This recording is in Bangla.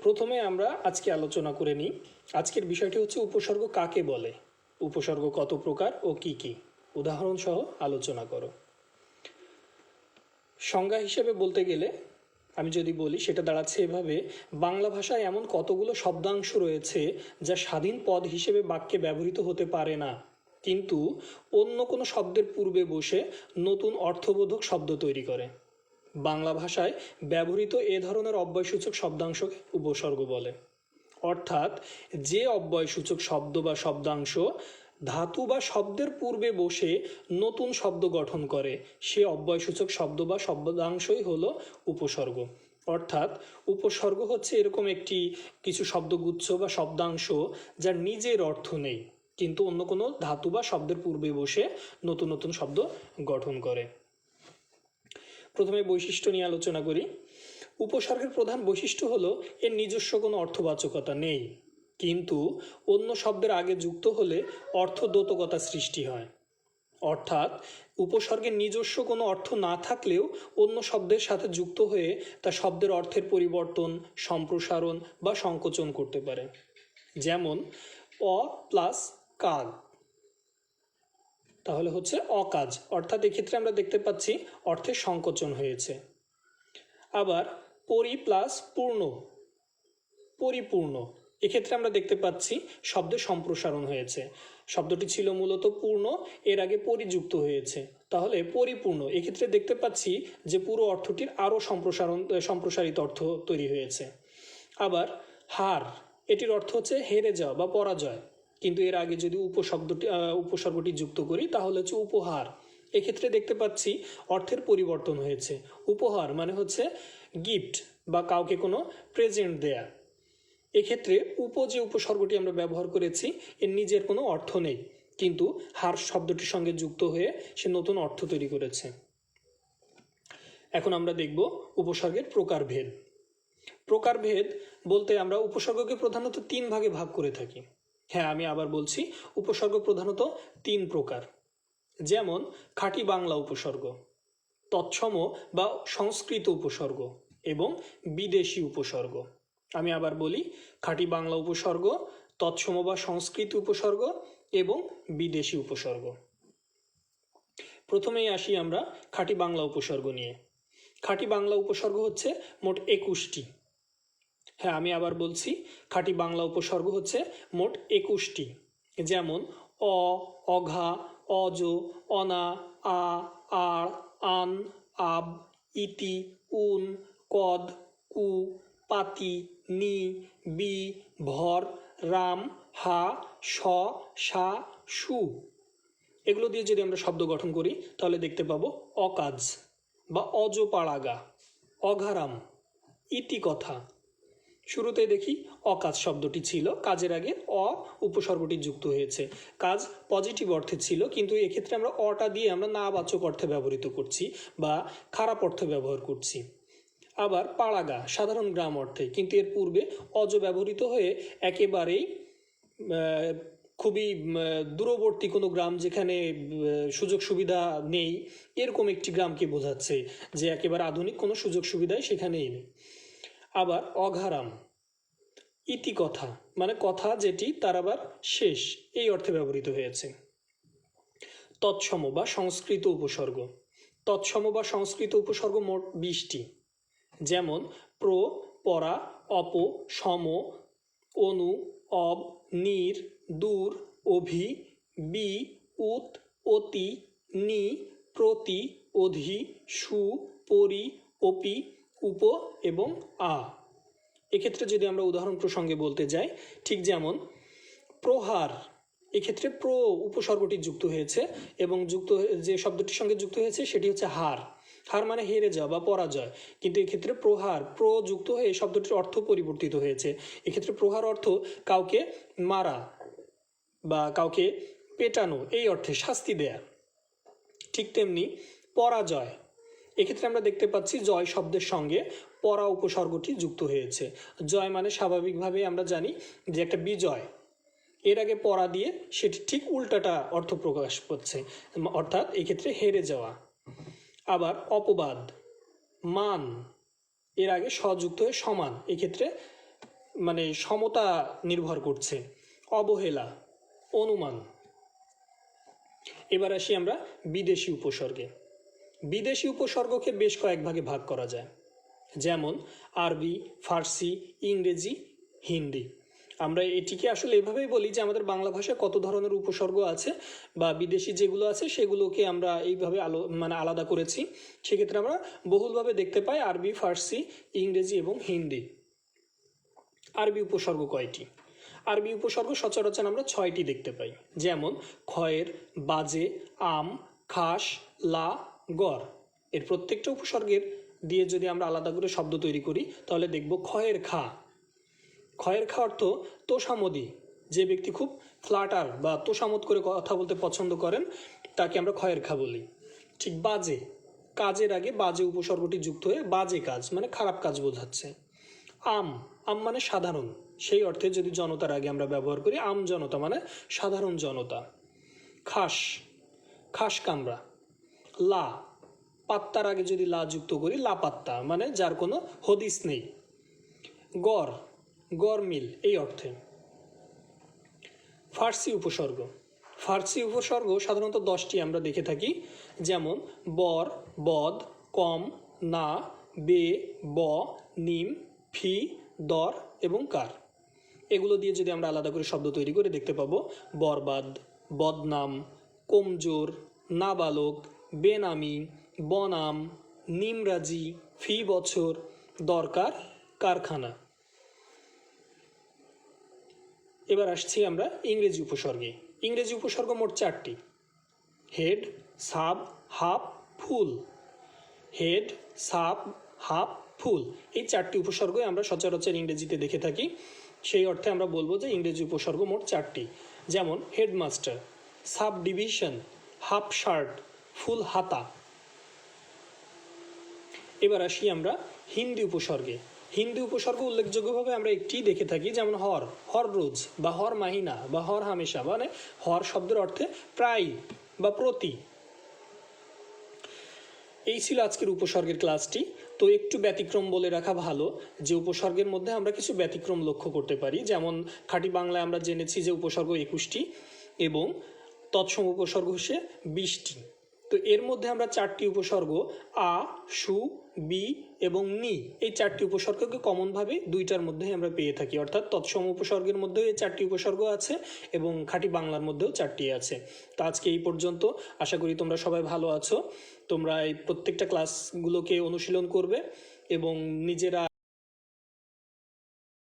প্রথমে আমরা আজকে আলোচনা করে নিই। আজকের বিষয়টি হচ্ছে উপসর্গ কাকে বলে, উপসর্গ কত প্রকার ও কি কি, উদাহরণ সহ আলোচনা করো। সংজ্ঞা হিসেবে বলতে গেলে আমি যদি বলি সেটা দাঁড়াচ্ছে এভাবে: বাংলা ভাষায় এমন কতগুলো শব্দাংশ রয়েছে যা স্বাধীন পদ হিসেবে বাক্যে ব্যবহৃত হতে পারে না, কিন্তু অন্য কোনো শব্দের পূর্বে বসে নতুন অর্থবোধক শব্দ তৈরি করে। বাংলা ভাষায় ব্যবহৃত এ ধরনের অব্যয়সূচক শব্দাংশকে উপসর্গ বলে। অর্থাৎ যে অব্যয়সূচক শব্দ বা শব্দাংশ ধাতু বা শব্দের পূর্বে বসে নতুন শব্দ গঠন করে সে অব্যয়সূচক শব্দ বা শব্দাংশই হলো উপসর্গ। অর্থাৎ উপসর্গ হচ্ছে এরকম একটি কিছু শব্দগুচ্ছ বা শব্দাংশ যার নিজের অর্থ নেই, কিন্তু অন্য কোনো ধাতু বা শব্দের পূর্বে বসে নতুন নতুন শব্দ গঠন করে। প্রথমে বৈশিষ্ট্য নিয়ে আলোচনা করি। উপসর্গের প্রধান বৈশিষ্ট্য হলো এর নিজস্ব কোনো অর্থবাচকতা নেই, কিন্তু অন্য শব্দের আগে যুক্ত হলে অর্থদ্যোতকতা সৃষ্টি হয়। অর্থাৎ উপসর্গের নিজস্ব কোনো অর্থ না থাকলেও অন্য শব্দের সাথে যুক্ত হয়ে তা শব্দের অর্থের পরিবর্তন, সম্প্রসারণ বা সংকোচন করতে পারে। যেমন অ প্লাস কাজ, তাহলে হচ্ছে অকাজ, অর্থাৎ এক্ষেত্রে আমরা দেখতে পাচ্ছি অর্থের সংকোচন হয়েছে। আবার পরি প্লাস পূর্ণ, পরিপূর্ণ, এক্ষেত্রে আমরা দেখতে পাচ্ছি শব্দের সম্প্রসারণ হয়েছে। শব্দটি ছিল মূলত পূর্ণ, এর আগে পরিযুক্ত হয়েছে, তাহলে পরিপূর্ণ। এক্ষেত্রে দেখতে পাচ্ছি যে পুরো অর্থটির আরও সম্প্রসারিত অর্থ তৈরি হয়েছে। আবার হার, এটির অর্থ হচ্ছে হেরে যাওয়া বা পরাজয়, কিন্তু এর আগে যদি উপসর্গটি যুক্ত করি তাহলে হচ্ছে উপহার। এক্ষেত্রে দেখতে পাচ্ছি অর্থের পরিবর্তন হয়েছে। উপহার মানে হচ্ছে গিফট বা কাউকে কোনো প্রেজেন্ট দেয়া। এক্ষেত্রে যে উপসর্গটি আমরা ব্যবহার করেছি এর নিজের কোনো অর্থ নেই, কিন্তু হার শব্দটির সঙ্গে যুক্ত হয়ে সে নতুন অর্থ তৈরি করেছে। এখন আমরা দেখব উপসর্গের প্রকারভেদ। প্রকারভেদ বলতে আমরা উপসর্গকে প্রধানত 3 ভাগে ভাগ করে থাকি। হ্যাঁ, আমি আবার বলছি, উপসর্গ প্রধানত 3 প্রকার। যেমন খাঁটি বাংলা উপসর্গ, তৎসম বা সংস্কৃত উপসর্গ এবং বিদেশি উপসর্গ। আমি আবার বলি, খাঁটি বাংলা উপসর্গ, তৎসম বা সংস্কৃত উপসর্গ এবং বিদেশি উপসর্গ। প্রথমেই আসি আমরা খাঁটি বাংলা উপসর্গ নিয়ে। খাঁটি বাংলা উপসর্গ হচ্ছে মোট 21টি। হ্যাঁ, আমি আবার বলছি, খাঁটি বাংলা উপসর্গ হচ্ছে মোট 21টি। যেমন অ, অঘা, অজ, অনা, আ, আর, আন, আব, ইতি, উন, কদ, কু, পাতি, নি, বি, ভর, রাম, হা, স, সা, সু। এগুলো দিয়ে যদি আমরা শব্দ গঠন করি তাহলে দেখতে পাবো অকাজ বা অজপাড়াগা, অঘারাম, ইতি কথা। শুরুতে দেখি অকাজ শব্দটি ছিল, কাজের আগে উপসর্গটি যুক্ত হয়েছে। কাজ পজিটিভ অর্থে ছিল, কিন্তু এক্ষেত্রে আমরা অটা দিয়ে আমরা নাবাচক অর্থে ব্যবহৃত করছি বা খারাপ অর্থে ব্যবহার করছি। আবার পাড়াগা সাধারণ গ্রাম অর্থে, কিন্তু এর পূর্বে অজ ব্যবহৃত হয়ে একেবারেই খুবই দূরবর্তী কোনো গ্রাম, যেখানে সুযোগ সুবিধা নেই, এরকম একটি গ্রামকে বোঝাচ্ছে, যে একেবারে আধুনিক কোনো সুযোগ সুবিধাই সেখানেই নেই। আবার অঘারাম, ইতি কথা মানে কথা যেটি তার আবার শেষ, এই অর্থে ব্যবহৃত হয়েছে। তৎসম বা সংস্কৃত উপসর্গ, তৎসম বা সংস্কৃত উপসর্গ মোট 20টি। যেমন প্র, পরা, অপ, সম, অনু, অব, নির, দূর, অভি, বি, উত, অতি, নি, প্রতি, অধি, সু, পরি, অপি, উপ এবং আ। এক্ষেত্রে যদি আমরা উদাহরণ প্রসঙ্গে বলতে যাই, ঠিক যেমন প্রহার, এক্ষেত্রে উপসর্গটি যুক্ত হয়েছে এবং যে শব্দটির সঙ্গে যুক্ত হয়েছে সেটি হচ্ছে হার। হার মানে হেরে যাওয়া বা পরাজয়, কিন্তু এক্ষেত্রে প্রহার যুক্ত হয়ে এই শব্দটির অর্থ পরিবর্তিত হয়েছে। এক্ষেত্রে প্রহার অর্থ কাউকে মারা বা কাউকে পেটানো, এই অর্থে শাস্তি দেয়া। ঠিক তেমনি পরাজয়, এক্ষেত্রে আমরা দেখতে পাচ্ছি জয় শব্দের সঙ্গে পরা উপসর্গটি যুক্ত হয়েছে। জয় মানে স্বাভাবিকভাবে আমরা জানি যে একটা বিজয়, এর আগে পরা দিয়ে সেটি ঠিক উল্টাটা অর্থ প্রকাশ পাচ্ছে, অর্থাৎ এক্ষেত্রে হেরে যাওয়া। আবার অপবাদ, মান, এর আগে সযুক্ত হয়ে সমান, এক্ষেত্রে মানে সমতা নির্ভর করছে, অবহেলা, অনুমান। এবার আসি আমরা বিদেশি উপসর্গে। বিদেশি উপসর্গকে বেশ কয়েক ভাগে ভাগ করা যায়, যেমন আরবি, ফার্সি, ইংরেজি, হিন্দি। আমরা এটিকে আসলে এভাবেই বলি যে আমাদের বাংলা ভাষায় কত ধরনের উপসর্গ আছে বা বিদেশি যেগুলো আছে সেগুলোকে আমরা এইভাবে আলাদা করেছি। সেক্ষেত্রে আমরা বহুলভাবে দেখতে পাই আরবি, ফার্সি, ইংরেজি এবং হিন্দি। আরবি উপসর্গ কয়টি? আরবি উপসর্গ সচরাচর আমরা 6টি দেখতে পাই, যেমন খয়ের, বাজে, আম, খাস, লা, গড়। এর প্রত্যেকটা উপসর্গের দিয়ে যদি আমরা আলাদা করে শব্দ তৈরি করি তাহলে দেখব খয়ের খা। খয়ের খা অর্থ তোষামদি। যে ব্যক্তি খুব ফ্লাটার বা তোষামদ করে কথা বলতে পছন্দ করেন তাকে আমরা খয়ের খা বলি। ঠিক বাজে, কাজের আগে বাজে উপসর্গটি যুক্ত হয়ে বাজে কাজ মানে খারাপ কাজ বোঝাচ্ছে। আম, আম মানে সাধারণ, সেই অর্থে যদি জনতার আগে আমরা ব্যবহার করি আম জনতা মানে সাধারণ জনতা। খাস, খাস কামড়া। লা, পাত্তার আগে যদি লা যুক্ত করি লাপাত্তা মানে যার কোনো হদিস নেই। গড়, গড় মিল এই অর্থে। ফার্সি উপসর্গ। ফার্সি উপসর্গ সাধারণত 10টি আমরা দেখে থাকি, যেমন বর, বদ, কম, না, বে, ব, নিম, ফি, দর এবং কার। এগুলো দিয়ে যদি আমরা আলাদা করে শব্দ তৈরি করে দেখতে পাবো বরবাদ, বদনাম, কমজোর, নাবালক, বেনামি, বনাম, নিমরাজি, ফি বছর, দরকার, কারখানা। এবার আসছি আমরা ইংরেজি উপসর্গে। ইংরেজি উপসর্গ মোট 4টি। হেড, সাব, হাফ, ফুল। হেড, সাব, হাফ, ফুল এই 4টি উপসর্গই আমরা সচরাচর ইংরেজিতে দেখে থাকি। সেই অর্থে আমরা বলবো যে ইংরেজি উপসর্গ মোট 4টি, যেমন headmaster, sub division, half shirt, full হাতা। এবার আসি আমরা হিন্দি উপসর্গে। হিন্দি উপসর্গ উল্লেখযোগ্যভাবে আমরা একটি দেখে থাকি, যেমন হর, হর রোজ বা হর মাহিনা বা হর হামেশা, মানে হর শব্দের অর্থে প্রায় বা প্রতি। এই ছিল আজকের উপসর্গের ক্লাসটি। তো একটু ব্যতিক্রম বলে রাখা ভালো যে উপসর্গের মধ্যে আমরা কিছু ব্যতিক্রম লক্ষ্য করতে পারি, যেমন খাঁটি বাংলায় আমরা জেনেছি যে উপসর্গ 21টি এবং তৎসম উপসর্গ হচ্ছে 20টি। তো এর মধ্যে আমরা 4টি উপসর্গ আ, সু, বি এবং নি এই 4টি উপসর্গকে কমনভাবে 2টার মধ্যেই আমরা পেয়ে থাকি, অর্থাৎ তৎসম উপসর্গের মধ্যেও এই 4টি উপসর্গ আছে এবং খাঁটি বাংলার মধ্যেও 4টি আছে। তো আজকে এই পর্যন্ত। আশা করি তোমরা সবাই ভালো আছো। তোমরা এই প্রত্যেকটা ক্লাসগুলোকে অনুশীলন করবে এবং নিজেরা